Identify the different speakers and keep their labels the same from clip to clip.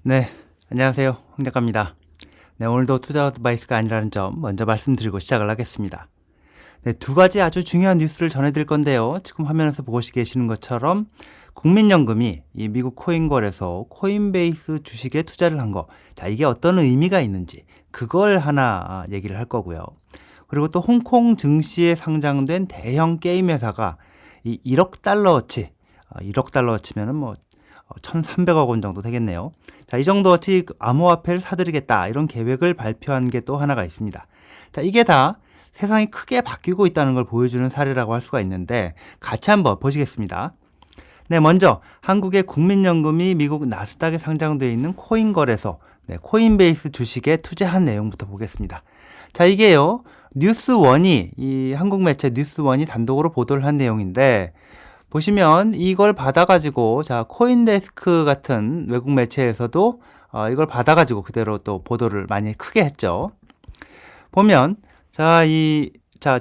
Speaker 1: 네, 안녕하세요. 홍 작가입니다. 네, 오늘도 투자 어드바이스가 아니라는 점 먼저 말씀드리고 시작을 하겠습니다. 네, 두 가지 아주 중요한 뉴스를 전해드릴 건데요. 지금 화면에서 보고 계시는 것처럼 국민연금이 이 미국 코인 거래소 코인베이스 주식에 투자를 한 거, 자, 이게 어떤 의미가 있는지 그걸 하나 얘기를 할 거고요. 그리고 또 홍콩 증시에 상장된 대형 게임 회사가 이 1억 달러어치, 1억 달러어치면은 뭐 1,300억 원 정도 되겠네요. 자, 이 정도어치 암호화폐를 사들이겠다 이런 계획을 발표한 게 또 하나가 있습니다. 자, 이게 다 세상이 크게 바뀌고 있다는 걸 보여주는 사례라고 할 수가 있는데 같이 한번 보시겠습니다. 네, 먼저 한국의 국민연금이 미국 나스닥에 상장되어 있는 코인 거래소 코인베이스 주식에 투자한 내용부터 보겠습니다. 자, 이게요, 뉴스원이 이 한국 매체 뉴스원이 단독으로 보도를 한 내용인데 보시면 이걸 받아가지고 자 코인데스크 같은 외국 매체에서도 이걸 받아가지고 그대로 또 보도를 많이 크게 했죠. 보면 자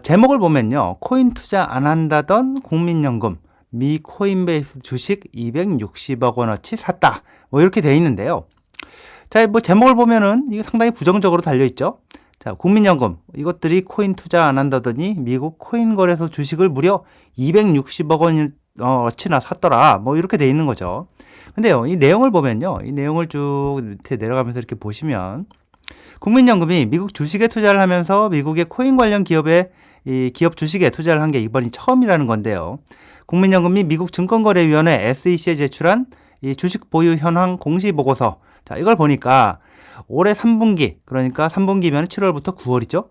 Speaker 1: 제목을 보면요, 코인 투자 안 한다던 국민연금 미 코인베이스 주식 260억 원어치 샀다 뭐 이렇게 돼 있는데요. 자, 뭐 제목을 보면은 이게 상당히 부정적으로 달려 있죠. 자, 국민연금 이것들이 코인 투자 안 한다더니 미국 코인 거래소 주식을 무려 260억 원어치나 샀더라 뭐 이렇게 돼 있는 거죠. 근데요, 이 내용을 보면요, 이 내용을 쭉 밑에 내려가면서 이렇게 보시면 국민연금이 미국 주식에 투자를 하면서 미국의 코인 관련 기업의 이 기업 주식에 투자를 한 게 이번이 처음이라는 건데요. 국민연금이 미국 증권거래위원회 SEC에 제출한 이 주식 보유 현황 공시보고서, 자, 이걸 보니까 올해 3분기, 그러니까 3분기면 7월부터 9월이죠.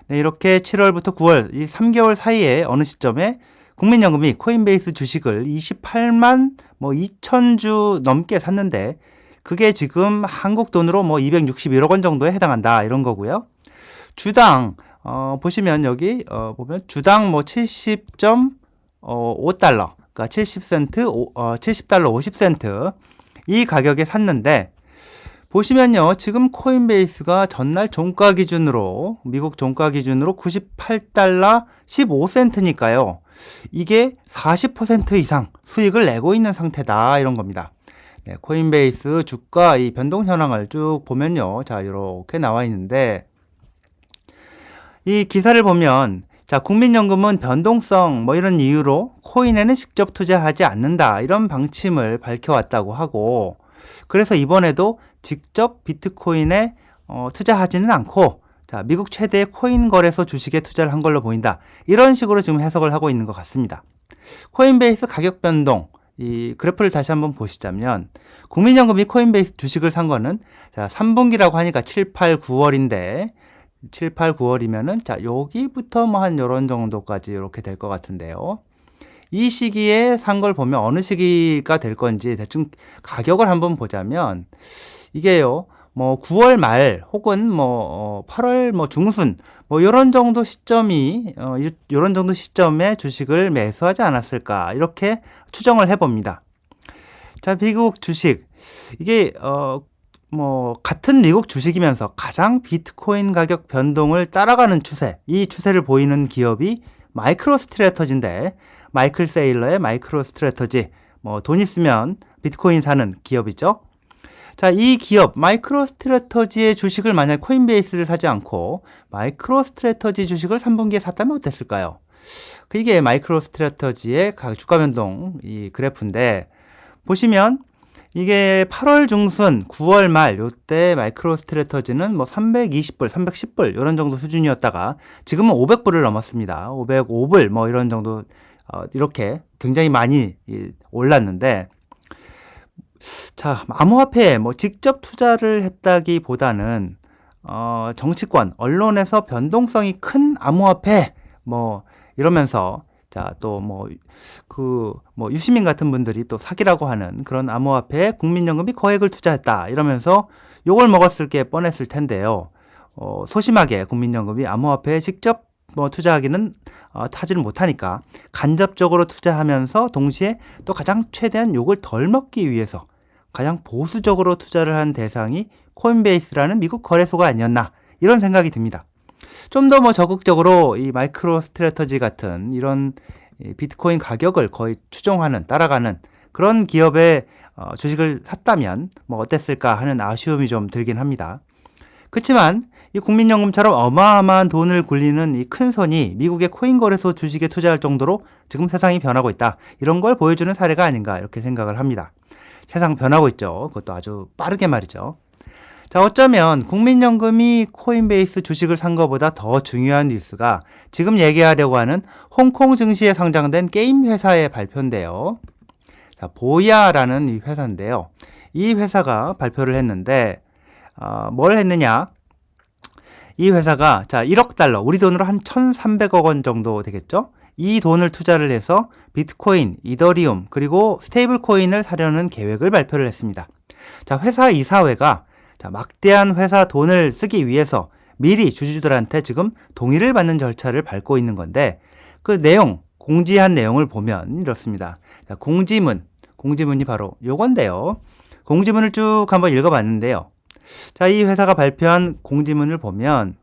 Speaker 1: 네, 이렇게 7월부터 9월 이 3개월 사이에 어느 시점에 국민연금이 코인베이스 주식을 28만 2천 주 넘게 샀는데 그게 지금 한국 돈으로 261억 원 정도에 해당한다 이런 거고요. 주당 보시면 여기 보면 주당 70.5달러, 그러니까 70센트, 70달러 50센트 이 가격에 샀는데 보시면요, 지금 코인베이스가 전날 종가 기준으로 미국 종가 기준으로 98달러 15센트니까요. 이게 40% 이상 수익을 내고 있는 상태다 이런 겁니다. 네, 코인베이스 주가 이 변동 현황을 쭉 보면요, 자 이렇게 나와 있는데 이 기사를 보면 자 국민연금은 변동성 이런 이유로 코인에는 직접 투자하지 않는다 이런 방침을 밝혀왔다고 하고, 그래서 이번에도 직접 비트코인에 투자하지는 않고 자 미국 최대의 코인 거래소 주식에 투자를 한 걸로 보인다 이런 식으로 지금 해석을 하고 있는 것 같습니다. 코인베이스 가격 변동 이 그래프를 다시 한번 보시자면 국민연금이 코인베이스 주식을 산 거는 자 3분기라고 하니까 7, 8, 9월인데 7, 8, 9월이면은 자 여기부터 한 요런 정도까지 이렇게 될 것 같은데요. 이 시기에 산 걸 보면 어느 시기가 될 건지 대충 가격을 한번 보자면 이게요, 9월 말 혹은 8월 중순 요런 정도 시점이 요런 정도 시점에 주식을 매수하지 않았을까 이렇게 추정을 해봅니다. 자, 미국 주식 이게 같은 미국 주식이면서 가장 비트코인 가격 변동을 따라가는 추세, 이 추세를 보이는 기업이 마이크로 스트래터지인데 마이클 세일러의 마이크로 스트래터지 돈 있으면 비트코인 사는 기업이죠. 자, 이 기업 마이크로 스트래터지의 주식을 만약 코인베이스를 사지 않고 마이크로 스트래터지 주식을 3분기에 샀다면 어땠을까요? 이게 마이크로 스트래터지의 주가 변동 이 그래프인데 보시면 이게 8월 중순 9월 말 요때 마이크로 스트래터지는 320불 310불 이런 정도 수준이었다가 지금은 500불을 넘었습니다. 505불 이런 정도 이렇게 굉장히 많이 올랐는데, 자, 암호화폐에 직접 투자를 했다기보다는 정치권, 언론에서 변동성이 큰 암호화폐 이러면서 자, 또 유시민 같은 분들이 또 사기라고 하는 그런 암호화폐에 국민연금이 거액을 투자했다 이러면서 욕을 먹었을 게 뻔했을 텐데요. 소심하게 국민연금이 암호화폐에 직접 투자하기는 타지는 못하니까 간접적으로 투자하면서 동시에 또 가장 최대한 욕을 덜 먹기 위해서 가장 보수적으로 투자를 한 대상이 코인베이스라는 미국 거래소가 아니었나 이런 생각이 듭니다. 좀 더 적극적으로 이 마이크로 스트래터지 같은 이런 비트코인 가격을 거의 추종하는 따라가는 그런 기업의 주식을 샀다면 뭐 어땠을까 하는 아쉬움이 좀 들긴 합니다. 그렇지만 이 국민연금처럼 어마어마한 돈을 굴리는 이 큰 손이 미국의 코인 거래소 주식에 투자할 정도로 지금 세상이 변하고 있다. 이런 걸 보여주는 사례가 아닌가 이렇게 생각을 합니다. 세상 변하고 있죠. 그것도 아주 빠르게 말이죠. 자, 어쩌면 국민연금이 코인베이스 주식을 산 것보다 더 중요한 뉴스가 지금 얘기하려고 하는 홍콩 증시에 상장된 게임 회사의 발표인데요. 자, 보야라는 이 회사인데요. 이 회사가 발표를 했는데 뭘 했느냐? 이 회사가 자 1억 달러, 우리 돈으로 한 1,300억 원 정도 되겠죠? 이 돈을 투자를 해서 비트코인, 이더리움, 그리고 스테이블 코인을 사려는 계획을 발표를 했습니다. 자, 회사 이사회가 자, 막대한 회사 돈을 쓰기 위해서 미리 주주들한테 지금 동의를 받는 절차를 밟고 있는 건데 그 내용, 공지한 내용을 보면 이렇습니다. 자, 공지문이 바로 요건데요. 공지문을 쭉 한번 읽어봤는데요. 자, 이 회사가 발표한 공지문을 보면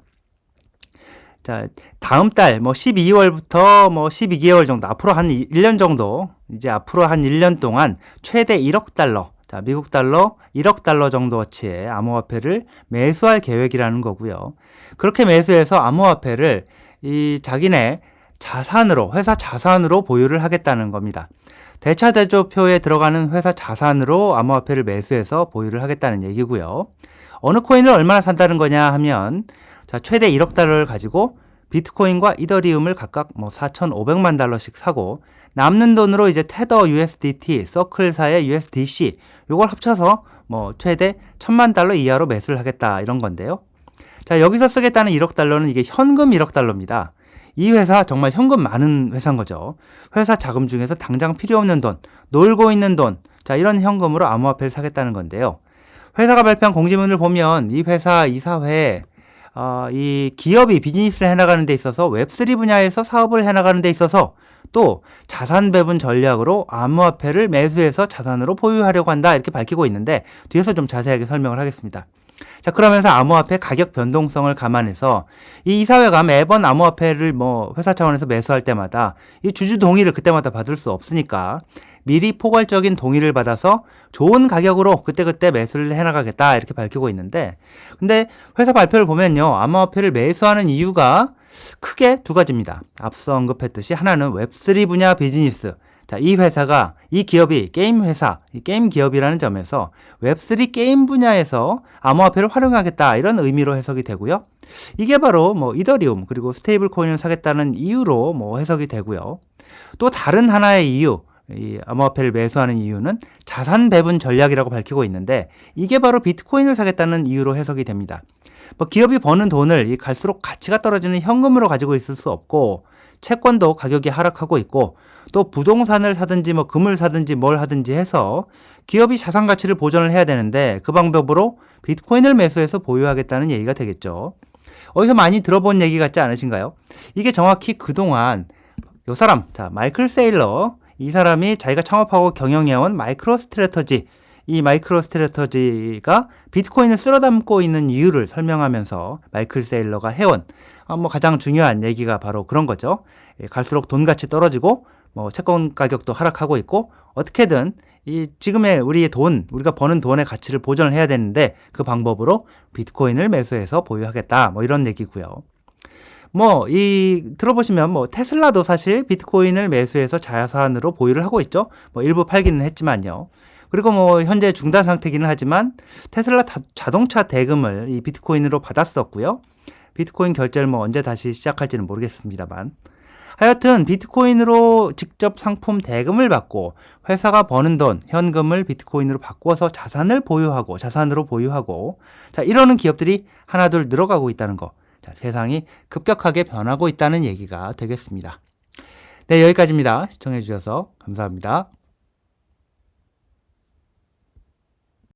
Speaker 1: 자, 다음 달 12월부터 12개월 정도 앞으로 한 1년 정도 이제 앞으로 한 1년 동안 최대 1억 달러 자, 미국 달러 1억 달러 정도어치의 암호화폐를 매수할 계획이라는 거고요. 그렇게 매수해서 암호화폐를 이 자기네 자산으로 회사 자산으로 보유를 하겠다는 겁니다. 대차대조표에 들어가는 회사 자산으로 암호화폐를 매수해서 보유를 하겠다는 얘기고요. 어느 코인을 얼마나 산다는 거냐 하면 자, 최대 1억 달러를 가지고 비트코인과 이더리움을 각각 4,500만 달러씩 사고 남는 돈으로 이제 테더 USDT, 서클사의 USDC 요걸 합쳐서 최대 1,000만 달러 이하로 매수를 하겠다 이런 건데요. 자, 여기서 쓰겠다는 1억 달러는 이게 현금 1억 달러입니다. 이 회사 정말 현금 많은 회사인 거죠. 회사 자금 중에서 당장 필요 없는 돈, 놀고 있는 돈, 자, 이런 현금으로 암호화폐를 사겠다는 건데요. 회사가 발표한 공지문을 보면 이 회사 이사회에 이 기업이 비즈니스를 해나가는 데 있어서 웹3 분야에서 사업을 해나가는 데 있어서 또 자산 배분 전략으로 암호화폐를 매수해서 자산으로 보유하려고 한다 이렇게 밝히고 있는데 뒤에서 좀 자세하게 설명을 하겠습니다. 자, 그러면서 암호화폐 가격 변동성을 감안해서 이 이사회가 매번 암호화폐를 회사 차원에서 매수할 때마다 이 주주 동의를 그때마다 받을 수 없으니까 미리 포괄적인 동의를 받아서 좋은 가격으로 그때그때 매수를 해나가겠다 이렇게 밝히고 있는데 근데 회사 발표를 보면요. 암호화폐를 매수하는 이유가 크게 두 가지입니다. 앞서 언급했듯이 하나는 웹3 분야 비즈니스 자, 이 회사가, 이 기업이 게임 회사, 게임 기업이라는 점에서 웹3 게임 분야에서 암호화폐를 활용하겠다 이런 의미로 해석이 되고요. 이게 바로 이더리움 그리고 스테이블 코인을 사겠다는 이유로 해석이 되고요. 또 다른 하나의 이유, 이 암호화폐를 매수하는 이유는 자산 배분 전략이라고 밝히고 있는데 이게 바로 비트코인을 사겠다는 이유로 해석이 됩니다. 기업이 버는 돈을 갈수록 가치가 떨어지는 현금으로 가지고 있을 수 없고 채권도 가격이 하락하고 있고 또 부동산을 사든지 금을 사든지 뭘 하든지 해서 기업이 자산 가치를 보존을 해야 되는데 그 방법으로 비트코인을 매수해서 보유하겠다는 얘기가 되겠죠. 어디서 많이 들어본 얘기 같지 않으신가요? 이게 정확히 그동안 요 사람, 자, 마이클 세일러 이 사람이 자기가 창업하고 경영해온 마이크로스트래터지 이 마이크로스트래터지가 비트코인을 쓸어 담고 있는 이유를 설명하면서 마이클 세일러가 해온 가장 중요한 얘기가 바로 그런 거죠. 갈수록 돈 가치 떨어지고 채권 가격도 하락하고 있고 어떻게든 이 지금의 우리의 돈, 우리가 버는 돈의 가치를 보존을 해야 되는데 그 방법으로 비트코인을 매수해서 보유하겠다 이런 얘기고요. 들어보시면 테슬라도 사실 비트코인을 매수해서 자산으로 보유를 하고 있죠. 일부 팔기는 했지만요. 그리고 현재 중단 상태기는 하지만 테슬라 자동차 대금을 이 비트코인으로 받았었고요. 비트코인 결제를 언제 다시 시작할지는 모르겠습니다만. 하여튼 비트코인으로 직접 상품 대금을 받고 회사가 버는 돈, 현금을 비트코인으로 바꿔서 자산으로 보유하고 자, 이러는 기업들이 하나둘 늘어가고 있다는 거. 자, 세상이 급격하게 변하고 있다는 얘기가 되겠습니다. 네, 여기까지입니다. 시청해 주셔서 감사합니다.